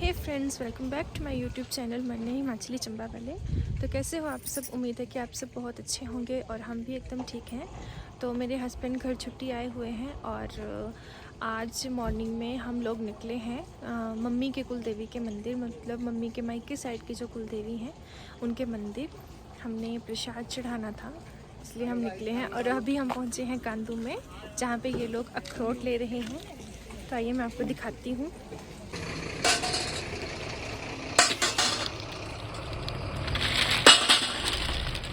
Hey friends, welcome back to my YouTube channel मन्ने हिमाचली चंबा वाले। तो कैसे हो आप सब? उम्मीद है कि आप सब बहुत अच्छे होंगे और हम भी एकदम ठीक हैं। तो मेरे हस्बैंड घर छुट्टी आए हुए हैं और आज मॉर्निंग में हम लोग निकले हैं मम्मी के कुल देवी के मंदिर, मतलब मम्मी के मायके साइड की जो कुल देवी हैं उनके मंदिर। हमने प्रसाद चढ़ाना था इसलिए हम निकले हैं और अभी हम पहुँचे हैं कांदू में, जहाँ पे ये लोग अखरोट ले रहे हैं। तो आइए मैं आपको दिखाती हूँ।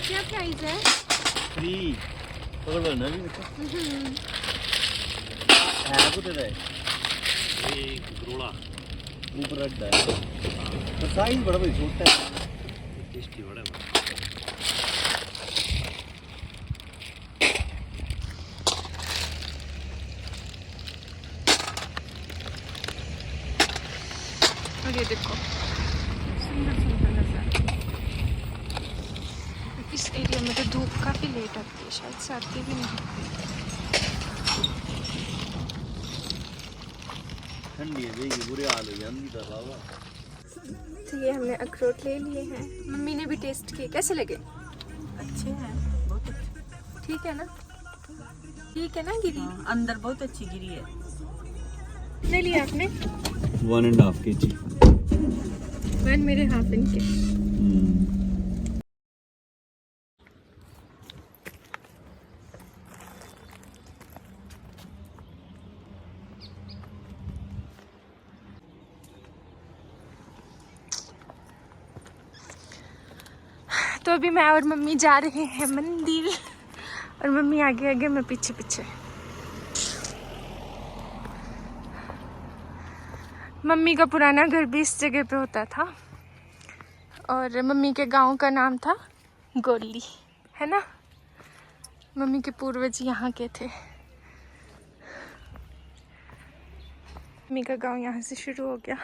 क्या प्राइस है? फ्री पकड़ लेना भी बेटा है को तेरा है ये ग्रोला ऊपर अड्डा है पर साइज बड़ा भाई छोटा है, टेस्टी बड़ा है। और ये देखो सुंदर सुंदर नज़ारा। इस एरिया में तो धूप काफ़ी लेट आती है, शायद से आती भी नहीं। ठंडी है देगी बुरे हाल हो जाएंगी तो बाबा। तो ये हमने अखरोट ले लिए हैं, मम्मी ने भी टेस्ट किए। कैसे लगे? अच्छे हैं, बहुत अच्छे। ठीक है ना? ठीक है ना गिरी? हाँ, अंदर बहुत अच्छी गिरी है। ले लिया आपने? 1.5 kg। 1 मेरे हाफ इनके। तो अभी मैं और मम्मी जा रहे हैं मंदिर, और मम्मी आगे आगे, मैं पीछे पीछे। मम्मी का पुराना घर भी इस जगह पे होता था और मम्मी के गांव का नाम था गोली, है ना? मम्मी के पूर्वज यहाँ के थे। मम्मी का गांव यहाँ से शुरू हो गया।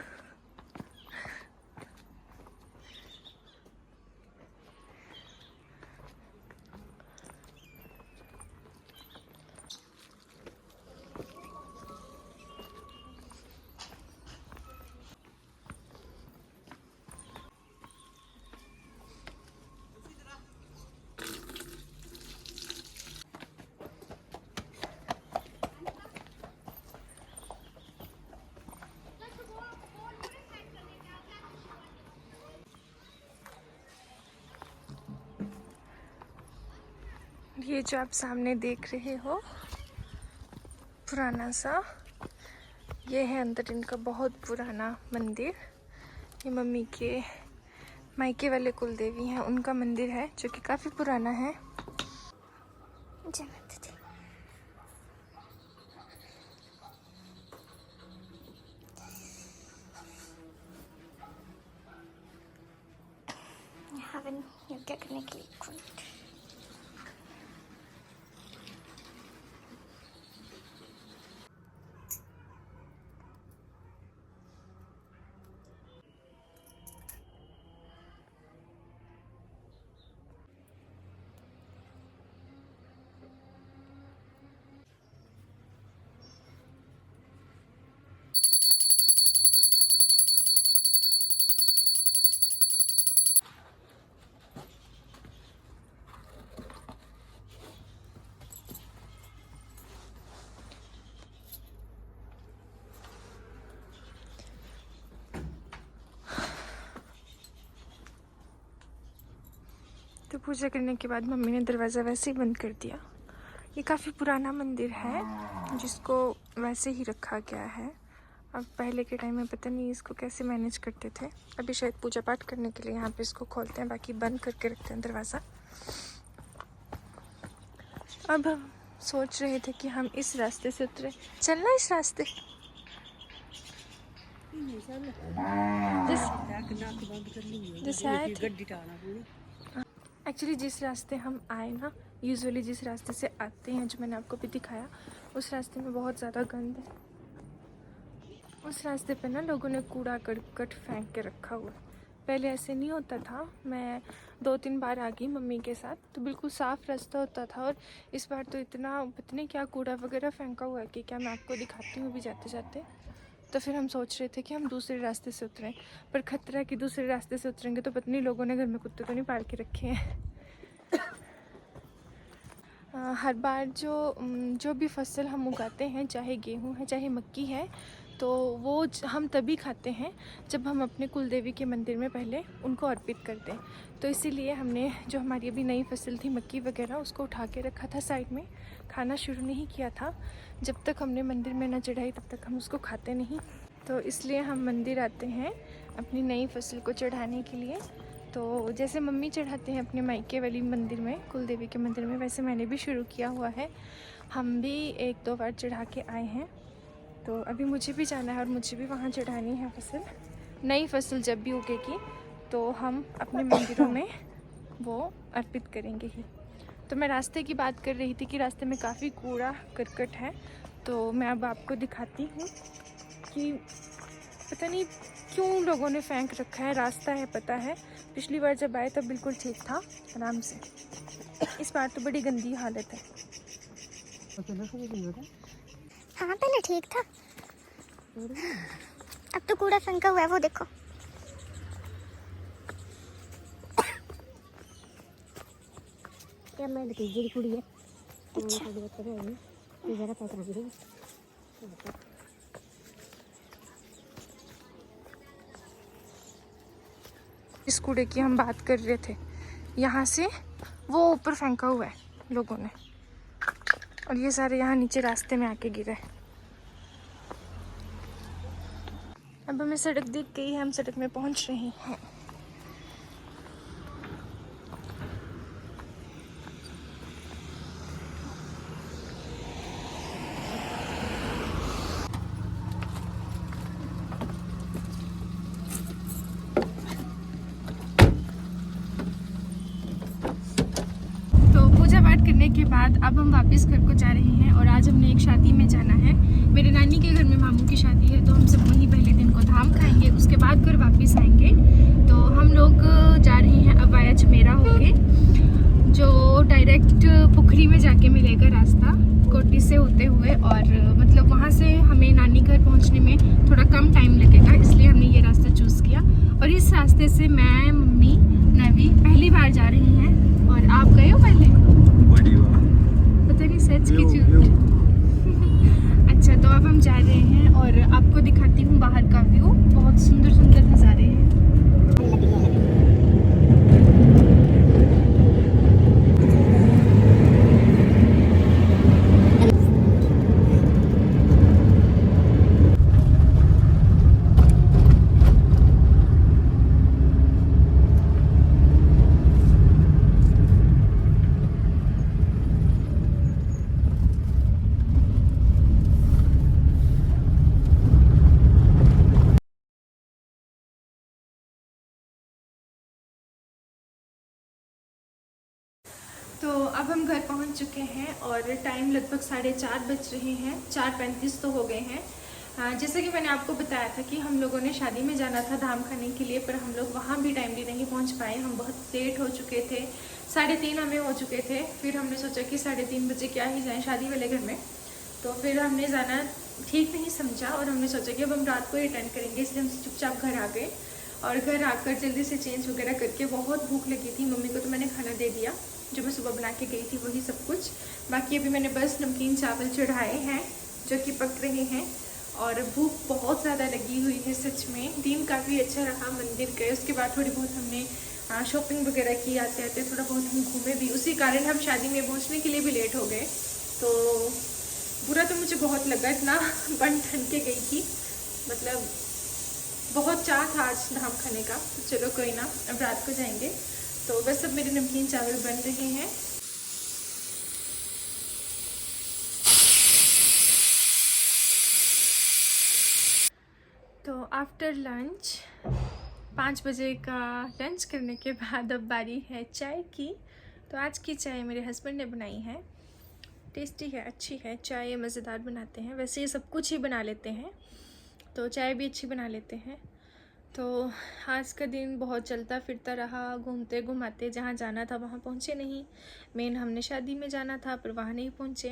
ये जो आप सामने देख रहे हो पुराना सा, ये है अंदर इनका बहुत पुराना मंदिर। ये मम्मी के मायके वाले कुल देवी हैं, उनका मंदिर है जो कि काफ़ी पुराना है। क्या करने के लिए तो पूजा करने के बाद मम्मी ने दरवाज़ा वैसे ही बंद कर दिया। ये काफ़ी पुराना मंदिर है जिसको वैसे ही रखा गया है। अब पहले के टाइम में पता नहीं इसको कैसे मैनेज करते थे। अभी शायद पूजा पाठ करने के लिए यहाँ पे इसको खोलते हैं, बाकी बंद करके रखते हैं दरवाज़ा। अब हम सोच रहे थे कि हम इस रास्ते से उतरे। चलना इस रास्ते? एक्चुअली जिस रास्ते हम आए ना, यूजुअली जिस रास्ते से आते हैं, जो मैंने आपको भी दिखाया, उस रास्ते में बहुत ज़्यादा गंद है। उस रास्ते पे ना लोगों ने कूड़ा करकट फेंक के रखा हुआ है। पहले ऐसे नहीं होता था। मैं 2-3 बार आ गई मम्मी के साथ तो बिल्कुल साफ़ रास्ता होता था, और इस बार तो इतना पता नहीं क्या कूड़ा वगैरह फेंका हुआ है कि क्या। मैं आपको दिखाती हूँ भी जाते जाते। तो फिर हम सोच रहे थे कि हम दूसरे रास्ते से उतरें, पर खतरा है कि दूसरे रास्ते से उतरेंगे तो पता नहीं लोगों ने घर में कुत्ते तो नहीं पाल के रखे हैं। हर बार जो भी फसल हम उगाते हैं, चाहे गेहूँ है चाहे मक्की है, तो वो हम तभी खाते हैं जब हम अपने कुल देवी के मंदिर में पहले उनको अर्पित करते हैं। तो इसीलिए हमने जो हमारी अभी नई फसल थी मक्की वगैरह, उसको उठा के रखा था साइड में, खाना शुरू नहीं किया था। जब तक हमने मंदिर में न चढ़ाई तब तक हम उसको खाते नहीं। तो इसलिए हम मंदिर आते हैं अपनी नई फसल को चढ़ाने के लिए। तो जैसे मम्मी चढ़ाते हैं अपने मायके वाली मंदिर में, कुल देवी के मंदिर में, वैसे मैंने भी शुरू किया हुआ है। हम भी 1-2 बार चढ़ा के आए हैं। तो अभी मुझे भी जाना है और मुझे भी वहाँ चढ़ानी है फसल। नई फसल जब भी उगेगी तो हम अपने मंदिरों में वो अर्पित करेंगे ही। तो मैं रास्ते की बात कर रही थी कि रास्ते में काफ़ी कूड़ा करकट है। तो मैं अब आपको दिखाती हूँ कि पता नहीं क्यों लोगों ने फेंक रखा है। रास्ता है पता है, पिछली बार जब आए तब बिल्कुल ठीक था आराम से, इस बार तो बड़ी गंदी हालत है। हाँ पहले ठीक था, अब तो कूड़ा फेंका हुआ है, वो देखो। क्या मैं जी कुड़ी है। इस कूड़े की हम बात कर रहे थे, यहाँ से वो ऊपर फेंका हुआ है लोगों ने, और ये सारे यहाँ नीचे रास्ते में आके गिरे। अब हमें सड़क दिख गई है, हम सड़क में पहुँच रहे हैं। करने के बाद अब हम वापस घर को जा रहे हैं और आज हमने एक शादी में जाना है। मेरे नानी के घर में मामू की शादी है, तो हम सब वहीं पहले दिन को धाम खाएंगे, उसके बाद घर वापस आएंगे। तो हम लोग जा रहे हैं अब वाया चमेरा होके, जो डायरेक्ट पुखरी में जाके मिलेगा रास्ता कोटी से होते हुए, और मतलब वहाँ से हमें नानी घर पहुँचने में थोड़ा कम टाइम लगेगा, इसलिए हमने ये रास्ता चूज़ किया। और इस रास्ते से मैं, मम्मी, नवी पहली बार जा रही हैं। और आप गए हो पहले? पता नहीं सच की झूठ। अच्छा, तो अब हम जा रहे हैं और आपको दिखाती हूँ बाहर का व्यू। बहुत सुंदर सुंदर नज़ारे हैं। तो अब हम घर पहुंच चुके हैं और टाइम लगभग 4:30 बज रहे हैं, 4:35 तो हो गए हैं। जैसे कि मैंने आपको बताया था कि हम लोगों ने शादी में जाना था धाम खाने के लिए, पर हम लोग वहाँ भी टाइमली नहीं पहुँच पाए। हम बहुत लेट हो चुके थे, 3:30 हमें हो चुके थे। फिर हमने सोचा कि 3:30 बजे क्या ही जाएँ शादी वाले घर में, तो फिर हमने जाना ठीक नहीं समझा और हमने सोचा कि अब हम रात को ही अटेंड करेंगे, इसलिए हम चुपचाप घर आ गए। और घर आकर जल्दी से चेंज वगैरह करके, बहुत भूख लगी थी, मम्मी को तो मैंने खाना दे दिया जो मैं सुबह बना के गई थी, वही सब कुछ। बाकी अभी मैंने बस नमकीन चावल चढ़ाए हैं जो कि पक रहे हैं, और भूख बहुत ज़्यादा लगी हुई है सच में। दिन काफ़ी अच्छा रहा, मंदिर गए, उसके बाद थोड़ी बहुत हमने शॉपिंग वगैरह की, आते आते थोड़ा बहुत हम घूमे भी, उसी कारण हम शादी में पहुँचने के लिए भी लेट हो गए। तो बुरा तो मुझे बहुत लगा, इतना बन ठन के गई थी, मतलब बहुत चाह था आज धाम खाने का। तो चलो कोई ना, अब रात को जाएंगे। तो बस अब मेरे नमकीन चावल बन रहे हैं। तो आफ्टर लंच 5 बजे का लंच करने के बाद अब बारी है चाय की। तो आज की चाय मेरे हस्बैंड ने बनाई है, टेस्टी है, अच्छी है। चाय मज़ेदार बनाते हैं, वैसे ये सब कुछ ही बना लेते हैं, तो चाय भी अच्छी बना लेते हैं। तो आज का दिन बहुत चलता फिरता रहा, घूमते घुमाते, जहाँ जाना था वहाँ पहुँचे नहीं। मेन हमने शादी में जाना था पर वहाँ नहीं पहुँचे,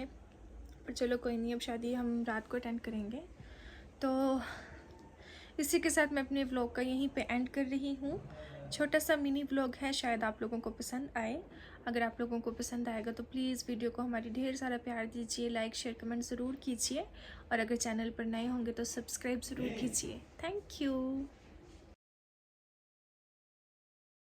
पर चलो कोई नहीं, अब शादी हम रात को अटेंड करेंगे। तो इसी के साथ मैं अपने व्लॉग का यहीं पे एंड कर रही हूँ। छोटा सा मिनी व्लॉग है, शायद आप लोगों को पसंद आए। अगर आप लोगों को पसंद आएगा तो प्लीज़ वीडियो को हमारी ढेर सारा प्यार दीजिए, लाइक शेयर कमेंट ज़रूर कीजिए और अगर चैनल पर नए होंगे तो सब्सक्राइब ज़रूर कीजिए। Thank you.